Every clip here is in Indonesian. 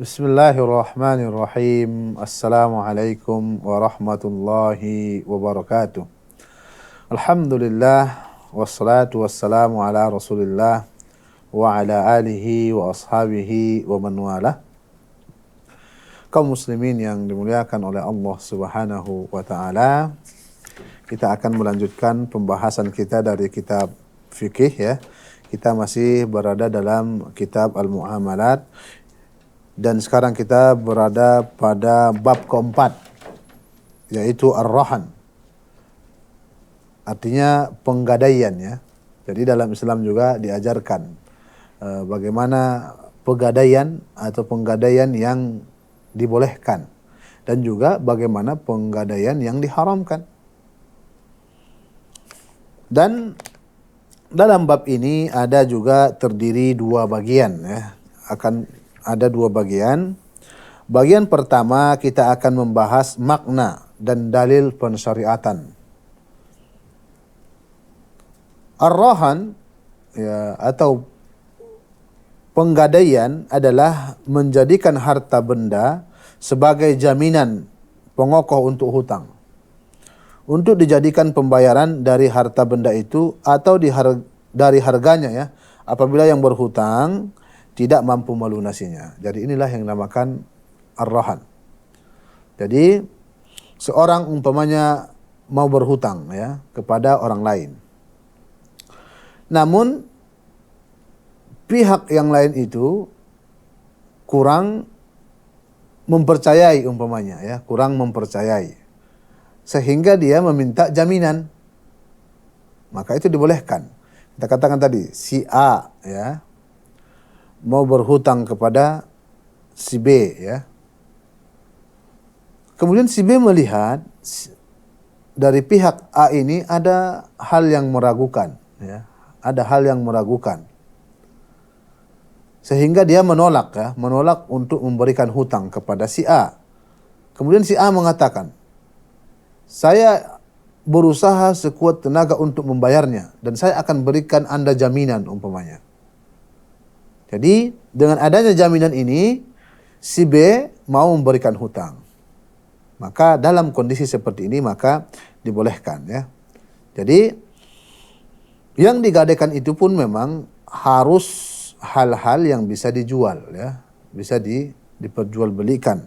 Bismillahirrahmanirrahim. Assalamualaikum warahmatullahi wabarakatuh. Alhamdulillah wassalatu wassalamu ala Rasulillah wa ala alihi wa ashabihi wa man walah. Kaum muslimin yang dimuliakan oleh Allah Subhanahu wa taala, kita akan melanjutkan pembahasan kita dari kitab fikih ya. Kita masih berada dalam kitab Al-Muamalat. Dan sekarang kita berada pada bab keempat, yaitu ar-rahan. Artinya penggadaian ya. Jadi dalam Islam juga diajarkan bagaimana pegadaian atau penggadaian yang dibolehkan. Dan juga bagaimana penggadaian yang diharamkan. Dan dalam bab ini ada juga terdiri dua bagian ya. Ada dua bagian. Bagian pertama kita akan membahas makna dan dalil pensyariatan. Ar-rahan ya, atau penggadaian adalah menjadikan harta benda sebagai jaminan pengokoh untuk hutang. Untuk dijadikan pembayaran dari harta benda itu atau dari harganya ya, apabila yang berhutang tidak mampu melunasinya. Jadi inilah yang dinamakan ar-rahan. Jadi seorang umpamanya mau berhutang ya kepada orang lain. Namun pihak yang lain itu kurang mempercayai umpamanya ya, kurang mempercayai. Sehingga dia meminta jaminan. Maka itu dibolehkan. Kita katakan tadi si A ya mau berhutang kepada si B ya. Kemudian si B melihat dari pihak A ini ada hal yang meragukan ya, ada hal yang meragukan. Sehingga dia menolak untuk memberikan hutang kepada si A. Kemudian si A mengatakan, "Saya berusaha sekuat tenaga untuk membayarnya dan saya akan berikan Anda jaminan umpamanya." Jadi dengan adanya jaminan ini si B mau memberikan hutang. Maka dalam kondisi seperti ini maka dibolehkan ya. Jadi yang digadaikan itu pun memang harus hal-hal yang bisa dijual ya, bisa diperjualbelikan.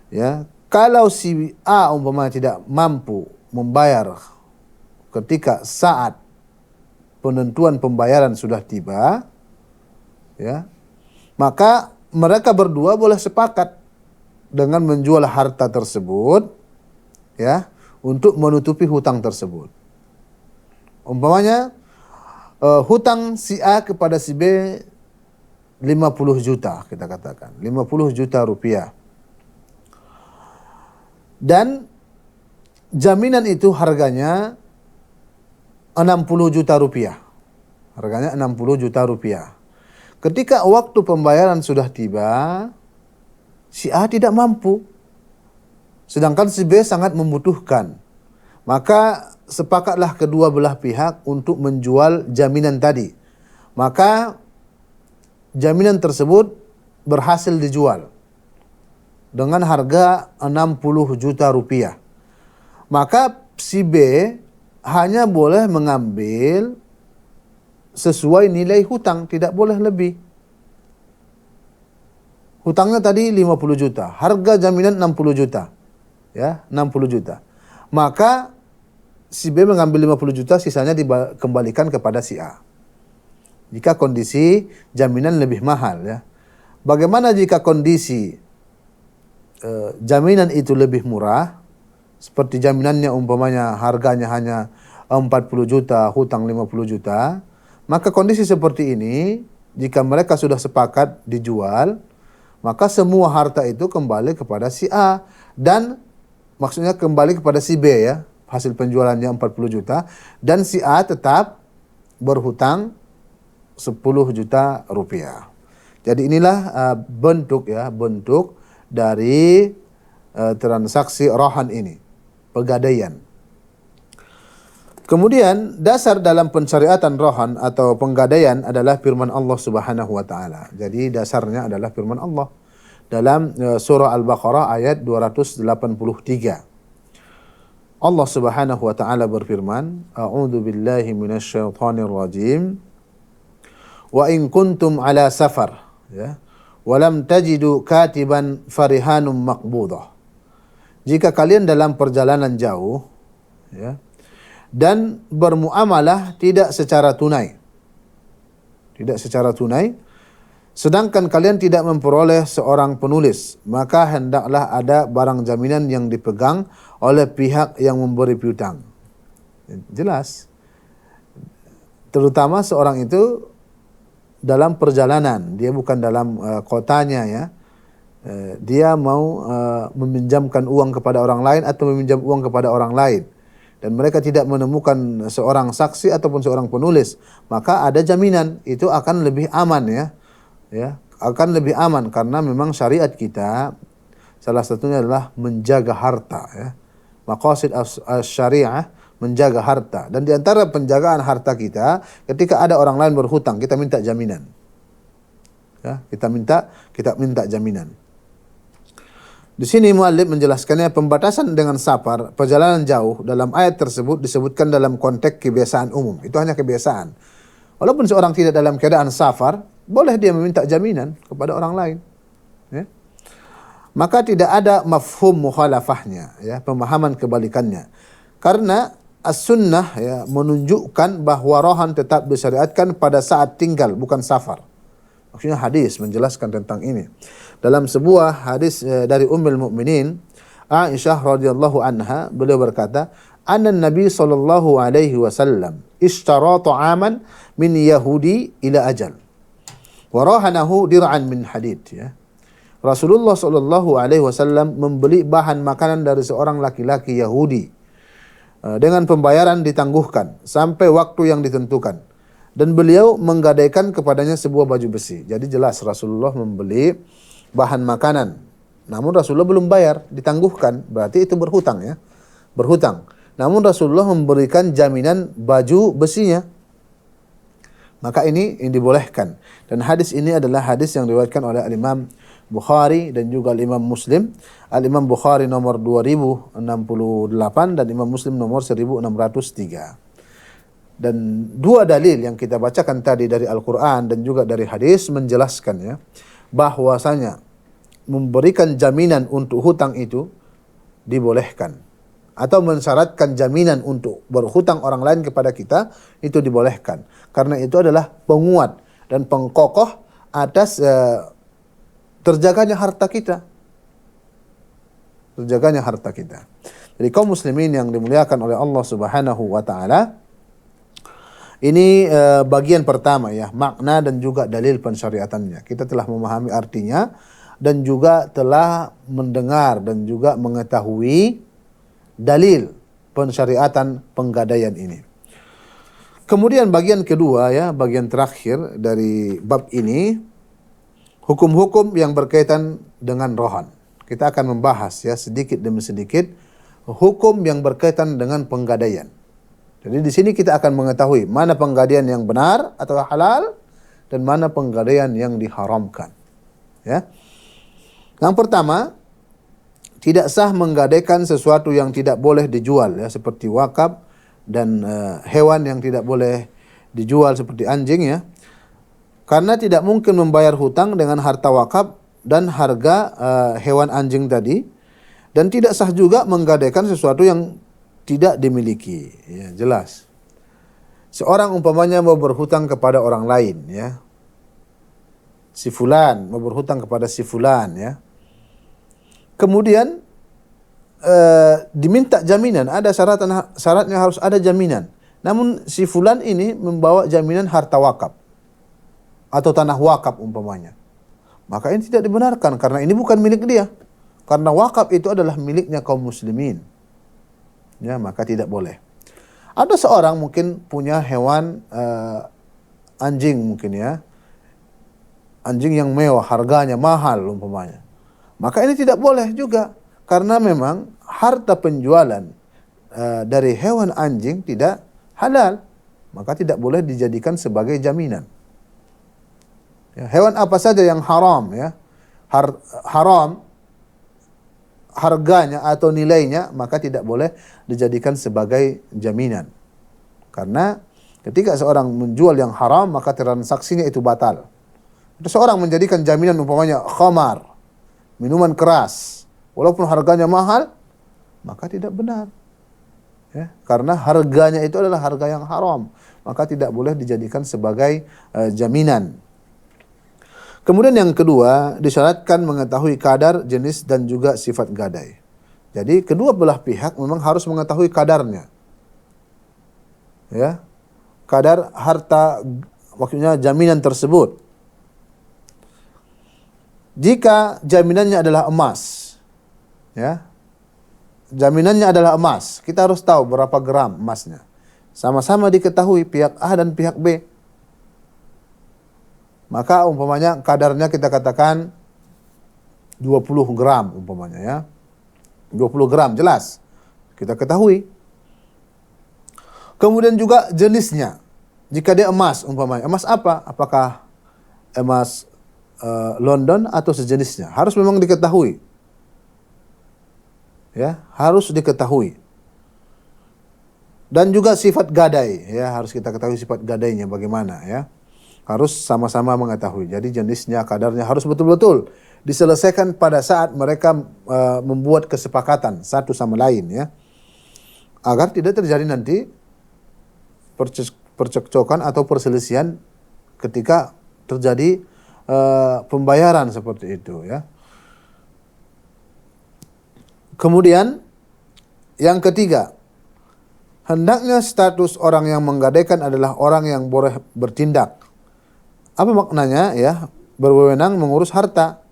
Ya, kalau si A umpamanya tidak mampu membayar ketika saat penentuan pembayaran sudah tiba, ya, maka mereka berdua boleh sepakat dengan menjual harta tersebut ya untuk menutupi hutang tersebut. Umpamanya hutang si A kepada si B 50 juta kita katakan, 50 juta rupiah. Dan jaminan itu harganya 60 juta rupiah. Harganya 60 juta rupiah. Ketika waktu pembayaran sudah tiba, si A tidak mampu. Sedangkan si B sangat membutuhkan. Maka sepakatlah kedua belah pihak untuk menjual jaminan tadi. Maka jaminan tersebut berhasil dijual dengan harga 60 juta rupiah. Maka si B hanya boleh mengambil sesuai nilai hutang, tidak boleh lebih. Hutangnya tadi 50 juta, harga jaminan 60 juta. Ya, 60 juta. Maka si B mengambil 50 juta, sisanya dikembalikan kepada si A. Jika kondisi jaminan lebih mahal ya. Bagaimana jika kondisi jaminan itu lebih murah? Seperti jaminannya umpamanya harganya hanya 40 juta, hutang 50 juta. Maka kondisi seperti ini, jika mereka sudah sepakat dijual, maka semua harta itu kembali kepada si A. Dan maksudnya kembali kepada si B ya, hasil penjualannya 40 juta. Dan si A tetap berhutang 10 juta rupiah. Jadi inilah bentuk dari transaksi rahan ini, pegadaian. Kemudian dasar dalam pensyariatan rahan atau penggadaian adalah firman Allah Subhanahu wa taala. Jadi dasarnya adalah firman Allah. dalam surah Al-Baqarah ayat 283. Allah Subhanahu wa taala berfirman, A'udzu billahi minasyaitonir rajim. Wa in kuntum ala safar, ya. Wa lam tajidu katiban farihanum maqbudah. Jika kalian dalam perjalanan jauh, ya, dan bermuamalah tidak secara tunai. Tidak secara tunai, sedangkan kalian tidak memperoleh seorang penulis, maka hendaklah ada barang jaminan yang dipegang oleh pihak yang memberi piutang. Jelas. Terutama seorang itu dalam perjalanan, dia bukan dalam kotanya, ya. Dia mau meminjamkan uang kepada orang lain atau meminjam uang kepada orang lain, dan mereka tidak menemukan seorang saksi ataupun seorang penulis, maka ada jaminan, itu akan lebih aman, ya, akan lebih aman, karena memang syariat kita salah satunya adalah menjaga harta, ya. Maqasid syariah menjaga harta, dan di antara penjagaan harta kita, ketika ada orang lain berhutang, kita minta jaminan, ya, kita minta jaminan. Di sini muallif menjelaskannya, pembatasan dengan safar, perjalanan jauh, dalam ayat tersebut disebutkan dalam konteks kebiasaan umum. Itu hanya kebiasaan. Walaupun seorang tidak dalam keadaan safar, boleh dia meminta jaminan kepada orang lain, ya. Maka tidak ada mafhum mukhalafahnya, ya, pemahaman kebalikannya. Karena as-sunnah, ya, menunjukkan bahwa rohan tetap disyariatkan pada saat tinggal, bukan safar. Maksudnya hadis menjelaskan tentang ini. Dalam sebuah hadis dari Ummul Mukminin Aisyah radhiyallahu anha, beliau berkata, "Anna Nabi sallallahu alaihi wasallam ishtara ta'aman min Yahudi ila ajal wa rahanahu dir'an min hadid." Ya. Rasulullah sallallahu alaihi wasallam membeli bahan makanan dari seorang laki-laki Yahudi dengan pembayaran ditangguhkan sampai waktu yang ditentukan. Dan beliau menggadaikan kepadanya sebuah baju besi. Jadi jelas Rasulullah membeli bahan makanan, namun Rasulullah belum bayar, ditangguhkan. Berarti itu berhutang, ya. Berhutang. Namun Rasulullah memberikan jaminan baju besinya. Maka ini dibolehkan. Dan hadis ini adalah hadis yang diriwayatkan oleh Al-Imam Bukhari dan juga Al-Imam Muslim. Al-Imam Bukhari nomor 2068 dan Imam Muslim nomor 1603. Dan dua dalil yang kita bacakan tadi dari Al-Quran dan juga dari hadis menjelaskan, ya, bahwasanya memberikan jaminan untuk hutang itu dibolehkan, atau mensyaratkan jaminan untuk berhutang orang lain kepada kita itu dibolehkan, karena itu adalah penguat dan pengkokoh atas terjaganya harta kita. Terjaganya harta kita. Jadi kaum muslimin yang dimuliakan oleh Allah Subhanahu wa taala, ini bagian pertama, ya, makna dan juga dalil pensyariatannya. Kita telah memahami artinya dan juga telah mendengar dan juga mengetahui dalil pensyariatan penggadaian ini. Kemudian bagian kedua, ya, bagian terakhir dari bab ini, hukum-hukum yang berkaitan dengan rohan. Kita akan membahas, ya, sedikit demi sedikit hukum yang berkaitan dengan penggadaian. Jadi di sini kita akan mengetahui mana penggadaian yang benar atau halal dan mana penggadaian yang diharamkan. Ya. Yang pertama, tidak sah menggadaikan sesuatu yang tidak boleh dijual, ya, seperti wakaf dan hewan yang tidak boleh dijual seperti anjing, ya. Karena tidak mungkin membayar hutang dengan harta wakaf dan harga hewan anjing tadi, dan tidak sah juga menggadaikan sesuatu yang tidak dimiliki, ya, jelas. Seorang umpamanya mau berhutang kepada orang lain, ya. Si fulan mau berhutang kepada si fulan, ya. Kemudian diminta jaminan, ada syaratnya harus ada jaminan. Namun si fulan ini membawa jaminan harta wakaf atau tanah wakaf umpamanya. Maka ini tidak dibenarkan karena ini bukan milik dia. Karena wakaf itu adalah miliknya kaum muslimin. Ya, maka tidak boleh. Ada seorang mungkin punya hewan anjing mungkin, ya. Anjing yang mewah, harganya mahal umpamanya. Maka ini tidak boleh juga karena memang harta penjualan dari hewan anjing tidak halal. Maka tidak boleh dijadikan sebagai jaminan. Ya, hewan apa saja yang haram, ya. haram harganya atau nilainya, maka tidak boleh dijadikan sebagai jaminan. Karena ketika seorang menjual yang haram, maka transaksinya itu batal. Seorang menjadikan jaminan umpamanya khamar, minuman keras, walaupun harganya mahal, maka tidak benar. Ya, karena harganya itu adalah harga yang haram, maka tidak boleh dijadikan sebagai jaminan. Kemudian yang kedua, disyaratkan mengetahui kadar, jenis dan juga sifat gadai. Jadi kedua belah pihak memang harus mengetahui kadarnya. Ya. Kadar harta, maksudnya jaminan tersebut. Jika jaminannya adalah emas, ya. Jaminannya adalah emas, kita harus tahu berapa gram emasnya. Sama-sama diketahui pihak A dan pihak B. Maka umpamanya kadarnya kita katakan 20 gram umpamanya, ya. 20 gram jelas kita ketahui. Kemudian juga jenisnya. Jika dia emas umpamanya, emas apa? Apakah emas London atau sejenisnya? Harus memang diketahui. Ya, harus diketahui. Dan juga sifat gadai, ya, harus kita ketahui sifat gadainya bagaimana, ya. Harus sama-sama mengetahui. Jadi jenisnya, kadarnya harus betul-betul diselesaikan pada saat mereka membuat kesepakatan satu sama lain, ya. Agar tidak terjadi nanti percekcokan atau perselisihan ketika terjadi pembayaran seperti itu, ya. Kemudian yang ketiga, hendaknya status orang yang menggadaikan adalah orang yang boleh bertindak. Apa maknanya, ya? Berwenang mengurus harta.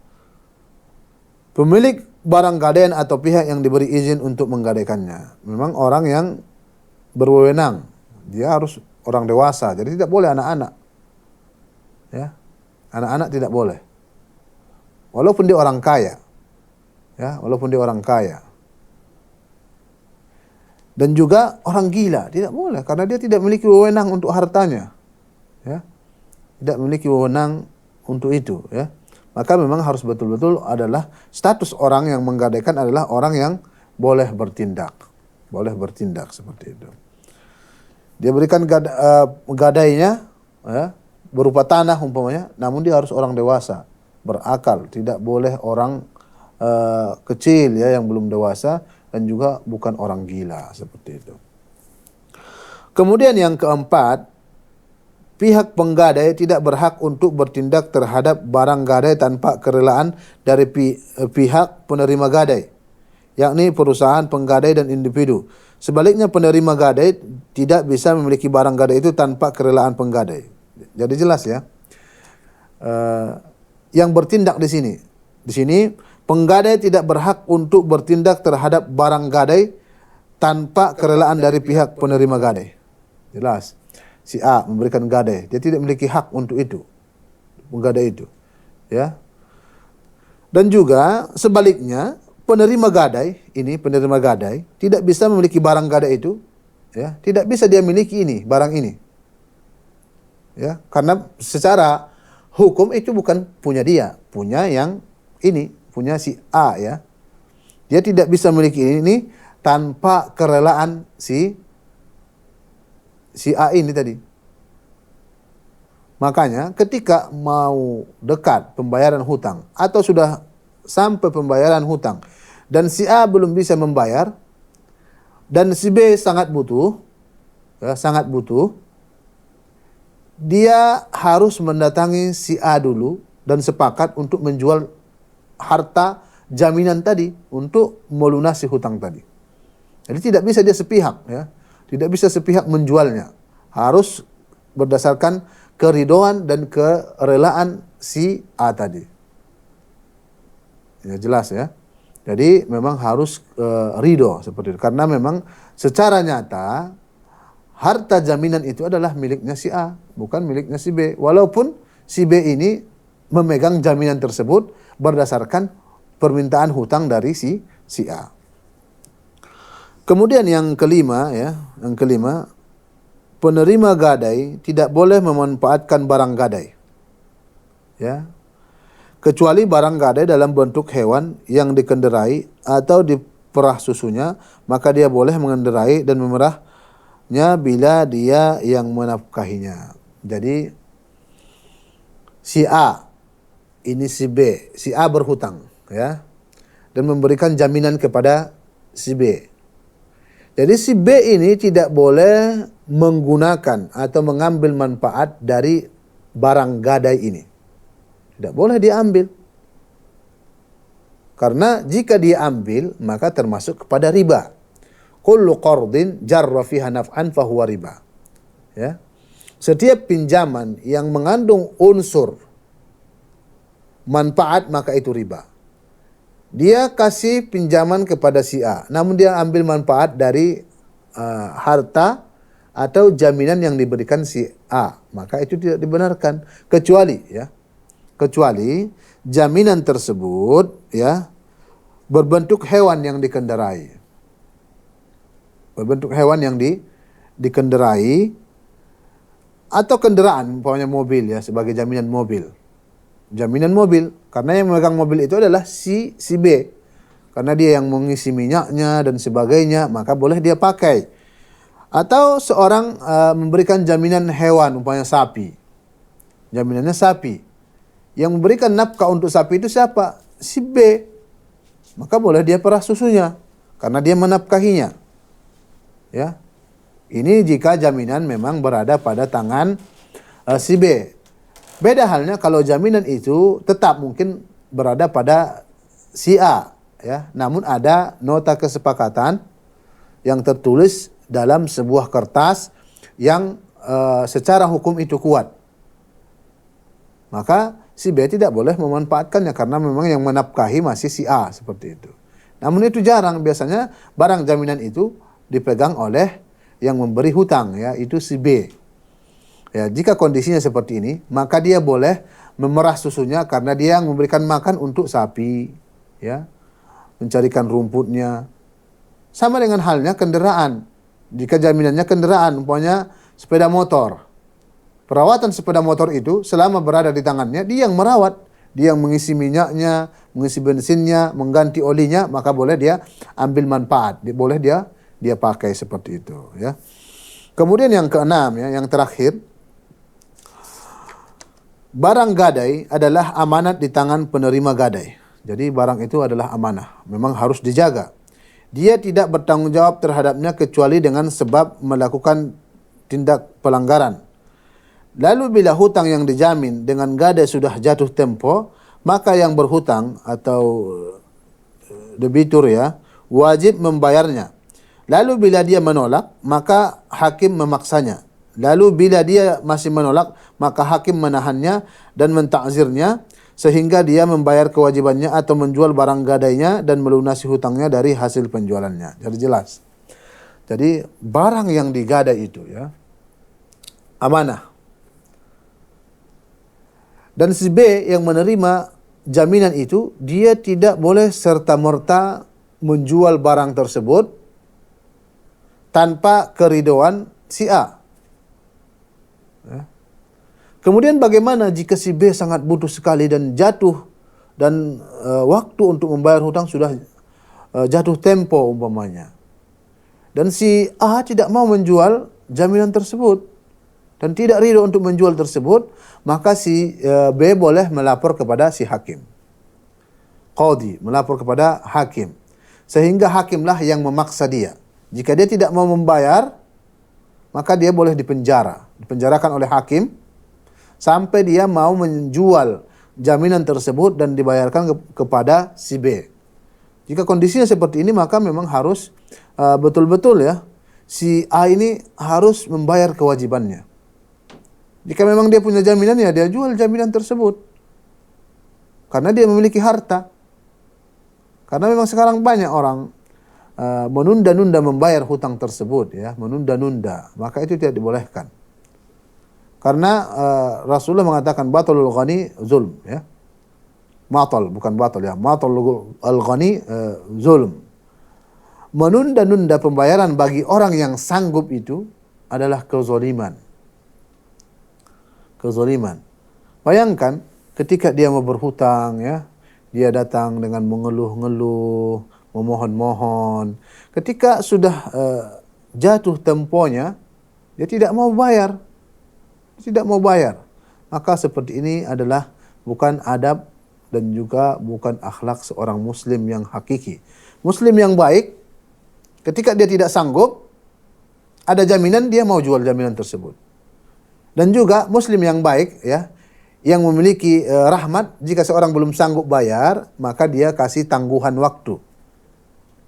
Pemilik barang gadaian atau pihak yang diberi izin untuk menggadaikannya memang orang yang berwenang. Dia harus orang dewasa, jadi tidak boleh anak-anak. Ya. Anak-anak tidak boleh. Walaupun dia orang kaya. Ya, walaupun dia orang kaya. Dan juga orang gila, tidak boleh karena dia tidak memiliki wewenang untuk hartanya. Ya. Tidak memiliki wewenang untuk itu, ya. Maka memang harus betul-betul adalah status orang yang menggadaikan adalah orang yang boleh bertindak. Boleh bertindak seperti itu. Dia berikan gadainya, ya, berupa tanah umpamanya, namun dia harus orang dewasa, berakal, tidak boleh orang kecil, ya, yang belum dewasa, dan juga bukan orang gila seperti itu. Kemudian yang keempat, pihak penggadai tidak berhak untuk bertindak terhadap barang gadai tanpa kerelaan dari pihak penerima gadai, yakni perusahaan penggadai dan individu. Sebaliknya penerima gadai tidak bisa memiliki barang gadai itu tanpa kerelaan penggadai. Jadi jelas, ya. Yang bertindak di sini penggadai tidak berhak untuk bertindak terhadap barang gadai tanpa kerelaan dari pihak penerima gadai. Jelas. Si A memberikan gadai, dia tidak memiliki hak untuk itu, menggadai itu, ya. Dan juga sebaliknya penerima gadai tidak bisa memiliki barang gadai itu, ya, tidak bisa dia miliki barang ini, ya, karena secara hukum itu bukan punya dia, punya yang ini, punya si A, ya. Dia tidak bisa memiliki ini tanpa kerelaan si A ini tadi. Makanya ketika mau dekat pembayaran hutang atau sudah sampai pembayaran hutang dan si A belum bisa membayar dan si B sangat butuh, ya, dia harus mendatangi si A dulu dan sepakat untuk menjual harta jaminan tadi untuk melunasi hutang tadi. Jadi tidak bisa dia sepihak, ya. Tidak bisa sepihak menjualnya. Harus berdasarkan keridhaan dan kerelaan si A tadi. Ya, jelas, ya. Jadi memang harus ridho seperti itu. Karena memang secara nyata harta jaminan itu adalah miliknya si A, bukan miliknya si B. Walaupun si B ini memegang jaminan tersebut berdasarkan permintaan hutang dari si A. Kemudian yang kelima, penerima gadai tidak boleh memanfaatkan barang gadai. Ya. kecuali barang gadai dalam bentuk hewan yang dikendarai atau diperah susunya, maka dia boleh mengendarai dan memerahnya bila dia yang menafkahinya. Jadi si A ini si B, si A berhutang ya dan memberikan jaminan kepada si B. Jadi si B ini tidak boleh menggunakan atau mengambil manfaat dari barang gadai ini. Tidak boleh diambil. Karena jika dia ambil maka termasuk kepada riba. Kullu qardin jarra fiha naf'an fahuwa riba. Ya. Setiap pinjaman yang mengandung unsur manfaat maka itu riba. Dia kasih pinjaman kepada si A, namun dia ambil manfaat dari harta atau jaminan yang diberikan si A, maka itu tidak dibenarkan kecuali jaminan tersebut ya berbentuk hewan yang dikendarai. Berbentuk hewan yang dikendarai atau kendaraan, umpamanya mobil ya sebagai jaminan mobil. Jaminan mobil, karena yang memegang mobil itu adalah si B. Karena dia yang mengisi minyaknya dan sebagainya, maka boleh dia pakai. Atau seorang memberikan jaminan hewan, umpamanya sapi. Jaminannya sapi. Yang memberikan nafkah untuk sapi itu siapa? Si B. Maka boleh dia perah susunya, karena dia menafkahinya. Ya. Ini jika jaminan memang berada pada tangan si B. Beda halnya kalau jaminan itu tetap mungkin berada pada si A, ya. Namun ada nota kesepakatan yang tertulis dalam sebuah kertas yang secara hukum itu kuat. Maka si B tidak boleh memanfaatkannya karena memang yang menafkahi masih si A seperti itu. Namun itu jarang, biasanya barang jaminan itu dipegang oleh yang memberi hutang ya, itu si B. Ya, jika kondisinya seperti ini, maka dia boleh memerah susunya karena dia yang memberikan makan untuk sapi, ya, mencarikan rumputnya. Sama dengan halnya kendaraan. Jika jaminannya kendaraan, umpamanya sepeda motor. Perawatan sepeda motor itu selama berada di tangannya, dia yang merawat, dia yang mengisi minyaknya, mengisi bensinnya, mengganti olinya, maka boleh dia ambil manfaat, boleh dia pakai seperti itu, ya. Kemudian yang keenam ya, yang terakhir, barang gadai adalah amanat di tangan penerima gadai. Jadi barang itu adalah amanah, memang harus dijaga. Dia tidak bertanggung jawab terhadapnya kecuali dengan sebab melakukan tindak pelanggaran. Lalu bila hutang yang dijamin dengan gadai sudah jatuh tempo, maka yang berhutang atau debitur ya, wajib membayarnya. Lalu bila dia menolak, maka hakim memaksanya. Lalu bila dia masih menolak, maka hakim menahannya dan mentakzirnya sehingga dia membayar kewajibannya atau menjual barang gadainya dan melunasi hutangnya dari hasil penjualannya. Jadi jelas. Jadi barang yang digadai itu ya amanah. Dan si B yang menerima jaminan itu, dia tidak boleh serta-merta menjual barang tersebut tanpa keridhaan si A. Ya. Kemudian bagaimana jika si B sangat butuh sekali dan jatuh dan waktu untuk membayar hutang sudah jatuh tempo umpamanya. Dan si A tidak mau menjual jaminan tersebut dan tidak ridho untuk menjual tersebut, maka si B boleh melapor kepada si hakim. Qadhi melapor kepada hakim. Sehingga hakimlah yang memaksa dia. Jika dia tidak mau membayar, maka dia boleh dipenjarakan oleh hakim sampai dia mau menjual jaminan tersebut dan dibayarkan kepada si B. Jika kondisinya seperti ini, maka memang harus betul-betul ya, si A ini harus membayar kewajibannya. Jika memang dia punya jaminan, ya dia jual jaminan tersebut. Karena dia memiliki harta. Karena memang sekarang banyak orang menunda-nunda membayar hutang tersebut ya, menunda-nunda, maka itu tidak dibolehkan. Karena Rasulullah mengatakan batalul ghani zulm ya. Matal bukan batal ya, matalul ghani zulm. Menunda-nunda pembayaran bagi orang yang sanggup itu adalah kezaliman. Kezaliman. Bayangkan ketika dia mau berhutang, ya, dia datang dengan mengeluh-ngeluh, memohon-mohon. Ketika sudah jatuh temponya, dia tidak mau bayar. Tidak mau bayar. Maka seperti ini adalah bukan adab dan juga bukan akhlak seorang muslim yang hakiki. Muslim yang baik, ketika dia tidak sanggup, ada jaminan, dia mau jual jaminan tersebut. Dan juga muslim yang baik, ya, yang memiliki rahmat, jika seorang belum sanggup bayar, maka dia kasih tangguhan waktu.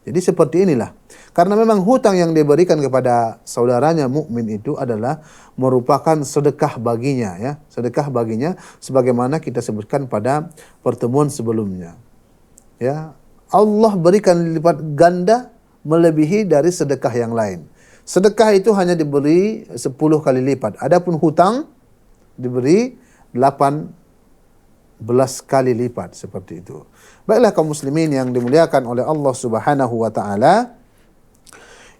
Jadi seperti inilah. Karena memang hutang yang diberikan kepada saudaranya mukmin itu adalah merupakan sedekah baginya, ya. Sedekah baginya sebagaimana kita sebutkan pada pertemuan sebelumnya. Ya. Allah berikan lipat ganda melebihi dari sedekah yang lain. Sedekah itu hanya diberi 10 kali lipat. Adapun hutang diberi 18 kali lipat, seperti itu. Baiklah kaum muslimin yang dimuliakan oleh Allah Subhanahu wa taala,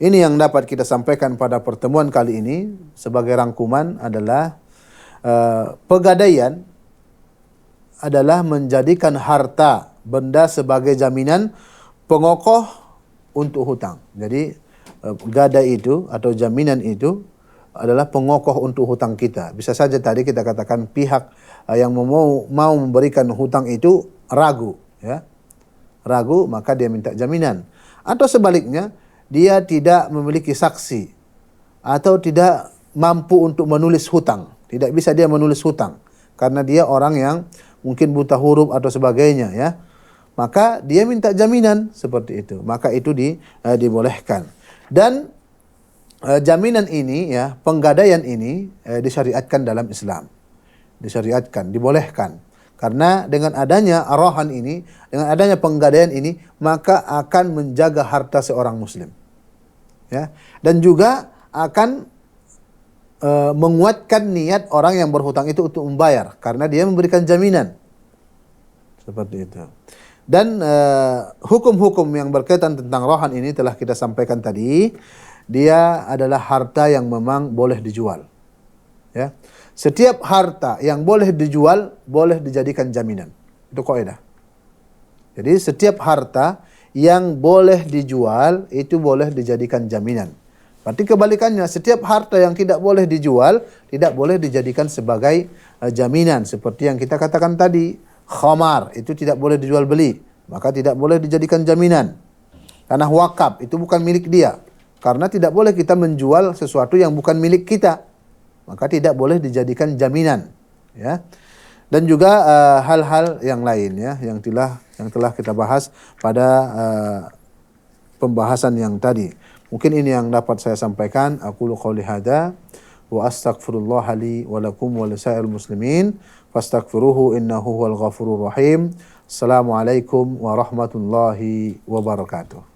ini yang dapat kita sampaikan pada pertemuan kali ini. Sebagai rangkuman adalah pegadaian adalah menjadikan harta benda sebagai jaminan pengokoh untuk hutang. Jadi gadai itu atau jaminan itu adalah pengokoh untuk hutang kita. Bisa saja tadi kita katakan pihak yang mau memberikan hutang itu ragu, ya. Ragu, maka dia minta jaminan. Atau sebaliknya, dia tidak memiliki saksi atau tidak mampu untuk menulis hutang. Tidak bisa dia menulis hutang karena dia orang yang mungkin buta huruf atau sebagainya, ya. Maka dia minta jaminan seperti itu. Maka itu dibolehkan. Dan jaminan ini, ya, penggadaian ini disyariatkan dalam Islam. Disyariatkan, dibolehkan. Karena dengan adanya arahan ini, dengan adanya penggadaian ini, maka akan menjaga harta seorang muslim. Ya. Dan juga akan menguatkan niat orang yang berhutang itu untuk membayar. Karena dia memberikan jaminan. Seperti itu. Dan hukum-hukum yang berkaitan tentang arahan ini telah kita sampaikan tadi. Dia adalah harta yang memang boleh dijual. Ya. Setiap harta yang boleh dijual boleh dijadikan jaminan. Itu kaidah. Jadi setiap harta yang boleh dijual itu boleh dijadikan jaminan. Berarti kebalikannya, setiap harta yang tidak boleh dijual tidak boleh dijadikan sebagai jaminan. Seperti yang kita katakan tadi, khamar itu tidak boleh dijual beli, maka tidak boleh dijadikan jaminan. Tanah wakaf itu bukan milik dia. Karena tidak boleh kita menjual sesuatu yang bukan milik kita, maka tidak boleh dijadikan jaminan, ya. Dan juga hal-hal yang lain, ya, yang telah kita bahas pada pembahasan yang tadi. Mungkin ini yang dapat saya sampaikan. Aqulu qouli hadza wa astaghfirullah li wa lakum wa lisairil muslimin fastaghfiruhu innahu huwal ghafurur rahim. Assalamualaikum warahmatullahi wabarakatuh.